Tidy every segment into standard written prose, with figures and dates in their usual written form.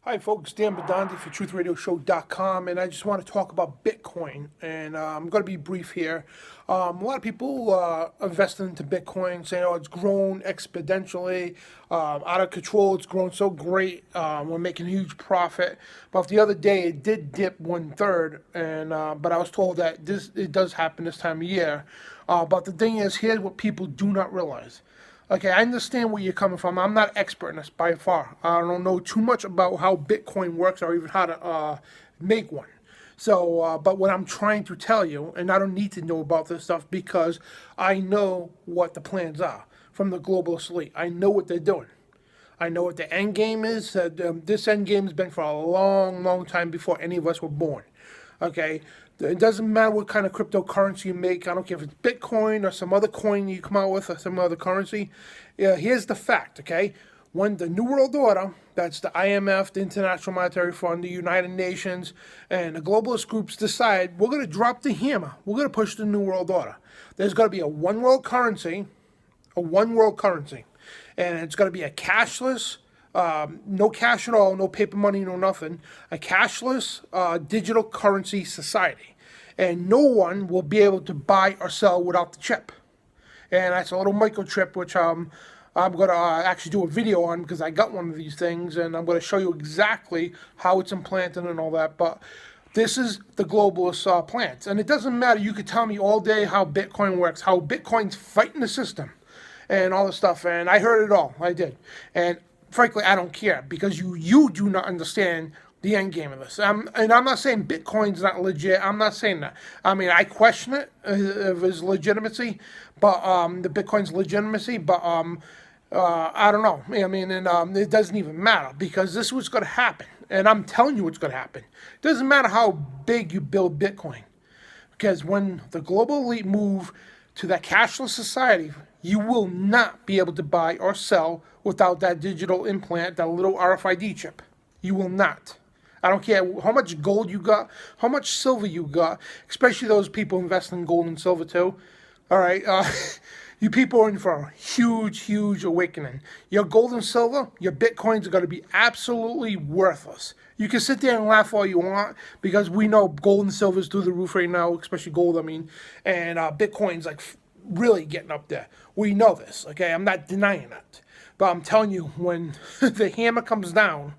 Hi, folks. Dan Bidondi for TruthRadioShow.com, and I just want to talk about Bitcoin. And I'm going to be brief here. A lot of people investing into Bitcoin, saying, "Oh, it's grown exponentially, out of control. It's grown so great. We're making a huge profit." But the other day, it did dip 1/3, and but I was told that it does happen this time of year. But the thing is, here's what people do not realize. Okay, I understand where you're coming from. I'm not an expert in this by far. I don't know too much about how Bitcoin works or even how to make one. So, but what I'm trying to tell you, and I don't need to know about this stuff because I know what the plans are from the globalist elite. I know what they're doing. I know what the end game is. This end game has been for a long, long time before any of us were born. Okay, it doesn't matter what kind of cryptocurrency you make. I don't care if it's Bitcoin or some other coin you come out with or some other currency. Yeah, here's the fact. Okay, when the New World Order, that's the IMF, the International Monetary Fund, the United Nations, and the globalist groups decide we're going to drop the hammer. We're going to push the New World Order. There's going to be a one world currency, and it's going to be a cashless, no cash at all, no paper money, no nothing, a cashless digital currency society. And no one will be able to buy or sell without the chip. And that's a little microchip, which I'm going to actually do a video on because I got one of these things, and I'm going to show you exactly how it's implanted and all that. But this is the globalist plans. And it doesn't matter. You could tell me all day how Bitcoin works, how Bitcoin's fighting the system and all this stuff. And I heard it all. I did. And frankly, I don't care because you do not understand the end game of this. And I'm not saying Bitcoin's not legit. I'm not saying that. I mean, I question it of its legitimacy, but the Bitcoin's legitimacy. But I don't know. I mean, and it doesn't even matter because this is what's going to happen. And I'm telling you what's going to happen. It doesn't matter how big you build Bitcoin. Because when the global elite move to that cashless society, you will not be able to buy or sell without that digital implant, that little RFID chip. You will not. I don't care how much gold you got, how much silver you got, especially those people investing in gold and silver too. All right, you people are in for a huge, huge awakening. Your gold and silver, your Bitcoins are going to be absolutely worthless. You can sit there and laugh all you want because we know gold and silver is through the roof right now, especially gold, I mean, and Bitcoin's like really getting up there. We know this, okay? I'm not denying it. But I'm telling you, when the hammer comes down,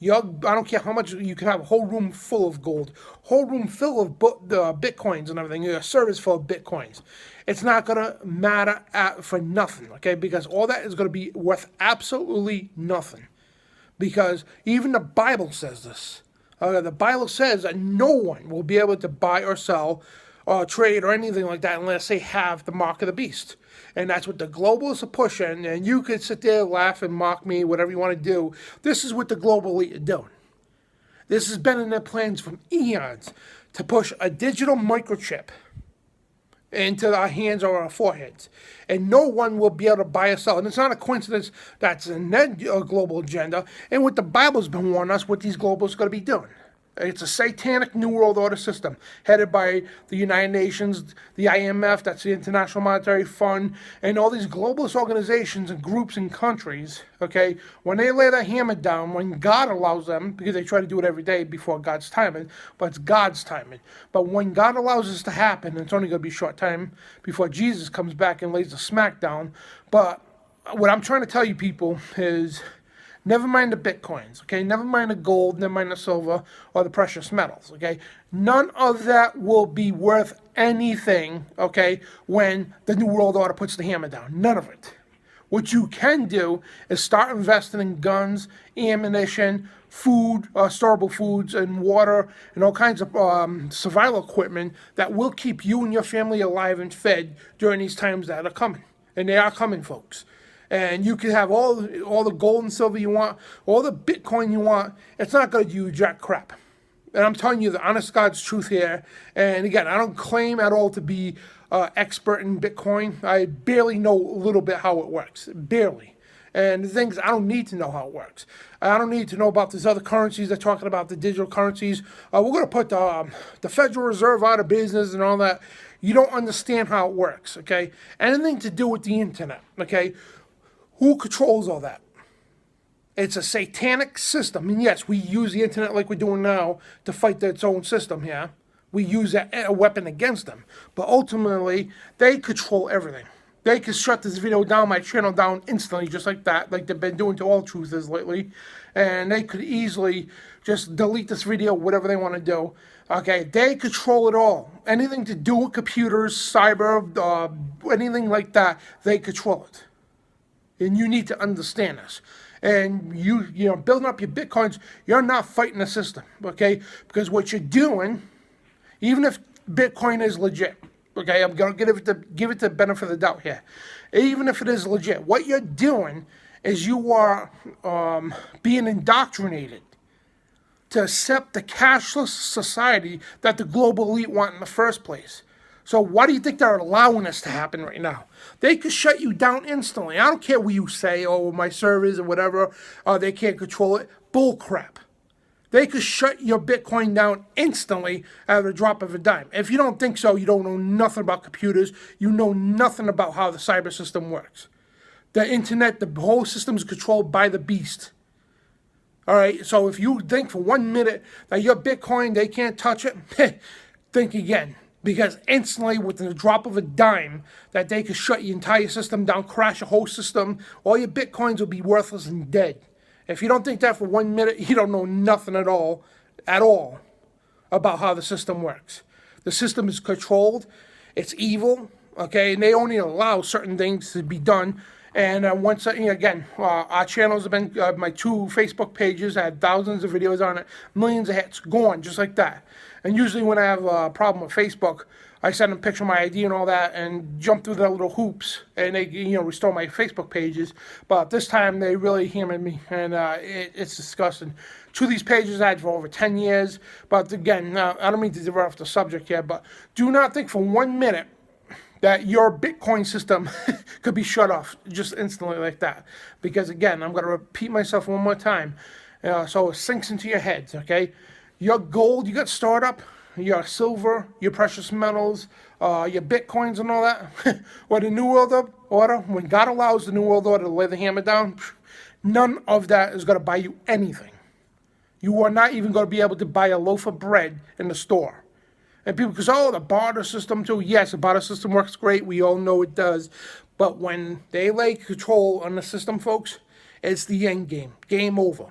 I don't care how much, you can have a whole room full of gold, whole room full of Bitcoins and everything, a service full of Bitcoins. It's not going to matter for nothing, okay? Because all that is going to be worth absolutely nothing. Because even the Bible says this. The Bible says that no one will be able to buy or sell or trade or anything like that unless they have the mark of the beast. And that's what the globalists are pushing. And you could sit there, laugh, and mock me, whatever you want to do. This is what the global elite are doing. This has been in their plans from eons to push a digital microchip into our hands or our foreheads. And no one will be able to buy or sell. And it's not a coincidence that's in their global agenda and what the Bible's been warning us what these globalists are going to be doing. It's a satanic New World Order system headed by the United Nations, the IMF, that's the International Monetary Fund, and all these globalist organizations and groups and countries, okay? When they lay their hammer down, when God allows them, because they try to do it every day before God's timing, but it's God's timing. But when God allows this to happen, and it's only going to be a short time before Jesus comes back and lays the smack down. But what I'm trying to tell you people is, never mind the Bitcoins, okay? Never mind the gold, never mind the silver, or the precious metals, okay? None of that will be worth anything, okay, when the New World Order puts the hammer down. None of it. What you can do is start investing in guns, ammunition, food, storable foods, and water, and all kinds of survival equipment that will keep you and your family alive and fed during these times that are coming. And they are coming, folks. And you can have all the gold and silver you want, all the Bitcoin you want. It's not going to do jack crap. And I'm telling you the honest God's truth here. And again, I don't claim at all to be expert in Bitcoin. I barely know a little bit how it works. Barely. And the things, I don't need to know how it works. I don't need to know about these other currencies. They're talking about the digital currencies. We're going to put the Federal Reserve out of business and all that. You don't understand how it works, okay? Anything to do with the internet, okay? Who controls all that? It's a satanic system. And yes, we use the internet like we're doing now to fight its own system here. We use a weapon against them. But ultimately, they control everything. They can shut this video down, my channel down instantly, just like that, like they've been doing to all truthers lately. And they could easily just delete this video, whatever they want to do. Okay, they control it all. Anything to do with computers, cyber, anything like that, they control it. And you need to understand this. And you know, building up your Bitcoins, you're not fighting the system, okay? Because what you're doing, even if Bitcoin is legit, okay, I'm going to give it the benefit of the doubt here. Even if it is legit, what you're doing is you are being indoctrinated to accept the cashless society that the global elite want in the first place. So why do you think they're allowing this to happen right now? They could shut you down instantly. I don't care what you say, oh, my servers or whatever, they can't control it. Bull crap. They could shut your Bitcoin down instantly at the drop of a dime. If you don't think so, you don't know nothing about computers. You know nothing about how the cyber system works. The internet, the whole system is controlled by the beast. All right, so if you think for 1 minute that your Bitcoin, they can't touch it, think again. Because instantly, within the drop of a dime, that they could shut your entire system down, crash your whole system, all your Bitcoins will be worthless and dead. If you don't think that for 1 minute, you don't know nothing at all, about how the system works. The system is controlled, it's evil, okay, and they only allow certain things to be done. And once again, our channels have been, my 2 Facebook pages had thousands of videos on it, millions of hits, gone, just like that. And usually when I have a problem with Facebook, I send them a picture of my ID and all that and jump through the little hoops and they, restore my Facebook pages. But this time they really hammered me and it's disgusting. 2 of these pages I had for over 10 years. But again, I don't mean to derail off the subject here, but do not think for 1 minute that your Bitcoin system could be shut off just instantly like that. Because again, I'm going to repeat myself one more time so it sinks into your heads, okay? Your gold, you got startup, your silver, your precious metals, your Bitcoins and all that. Or the New World Order, when God allows the New World Order to lay the hammer down, none of that is going to buy you anything. You are not even going to be able to buy a loaf of bread in the store. And people go, oh, the barter system too. Yes, the barter system works great. We all know it does. But when they lay control on the system, folks, it's the end game. Game over.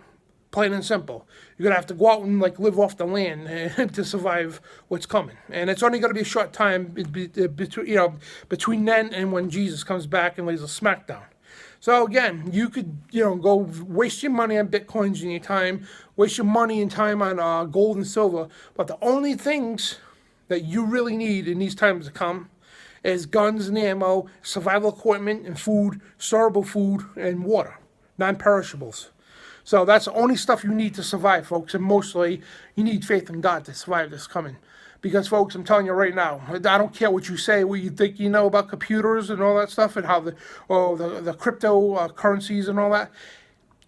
Plain and simple. You're going to have to go out and live off the land to survive what's coming. And it's only going to be a short time between then and when Jesus comes back and lays a smackdown. So again, you could, go waste your money on Bitcoins and your time, waste your money and time on gold and silver. But the only things that you really need in these times to come is guns and ammo, survival equipment and food, storable food and water, non-perishables. So that's the only stuff you need to survive, folks. And mostly, you need faith in God to survive this coming. Because, folks, I'm telling you right now, I don't care what you say, what you think you know about computers and all that stuff, and how the cryptocurrencies and all that.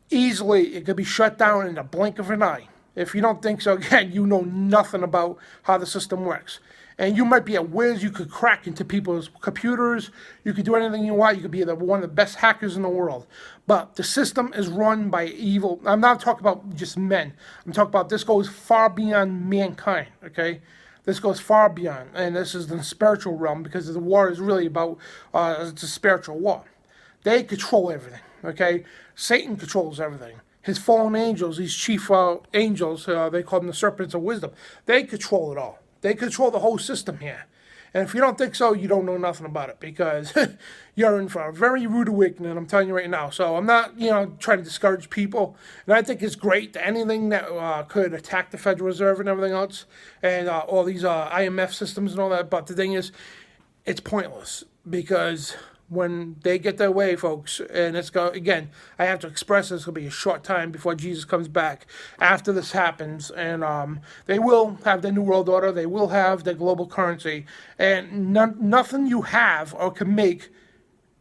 Easily, it could be shut down in the blink of an eye. If you don't think so, again, you know nothing about how the system works. And you might be a whiz. You could crack into people's computers. You could do anything you want. You could be one of the best hackers in the world. But the system is run by evil. I'm not talking about just men. I'm talking about this goes far beyond mankind, okay? This goes far beyond. And this is the spiritual realm because the war is really about, it's a spiritual war. They control everything, okay? Satan controls everything. His fallen angels, these chief angels, they call them the serpents of wisdom. They control it all. They control the whole system here. And if you don't think so, you don't know nothing about it because you're in for a very rude awakening, I'm telling you right now. So I'm not, trying to discourage people. And I think it's great that anything that could attack the Federal Reserve and everything else and all these IMF systems and all that. But the thing is, it's pointless because when they get their way, folks, and again, I have to express this, it'll be a short time before Jesus comes back after this happens, and they will have the New World Order, they will have the global currency, and nothing you have or can make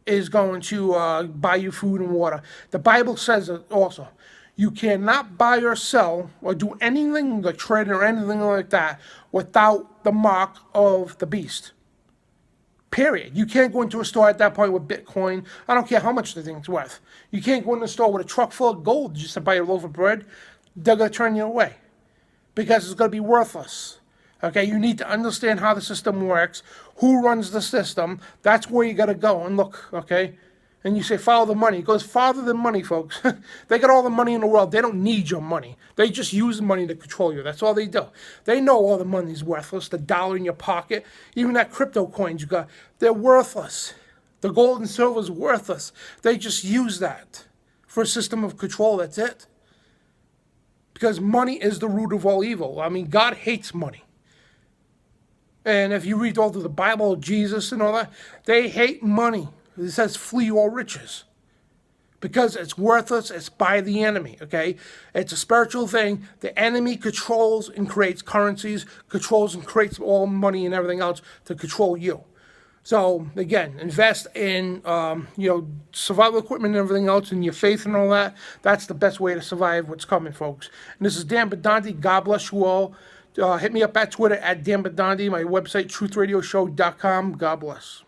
is going to buy you food and water. The Bible says it also. You cannot buy or sell or do anything like trade or anything like that without the mark of the beast. Period. You can't go into a store at that point with Bitcoin. I don't care how much the thing's worth. You can't go in the store with a truck full of gold just to buy a loaf of bread. They're going to turn you away because it's going to be worthless. Okay, you need to understand how the system works, who runs the system. That's where you got to go and look, okay? And you say, follow the money. It goes farther than money, folks. They got all the money in the world. They don't need your money. They just use the money to control you. That's all they do. They know all the money's worthless. The dollar in your pocket, even that crypto coins you got, they're worthless. The gold and silver is worthless. They just use that for a system of control. That's it. Because money is the root of all evil. I mean, God hates money. And if you read all through the Bible, Jesus and all that, they hate money. It says flee all riches. Because it's worthless, it's by the enemy, okay? It's a spiritual thing. The enemy controls and creates currencies, controls and creates all money and everything else to control you. So, again, invest in, survival equipment and everything else, and your faith and all that. That's the best way to survive what's coming, folks. And this is Dan Bidondi. God bless you all. Hit me up at Twitter at Dan Bidondi, my website, truthradioshow.com. God bless.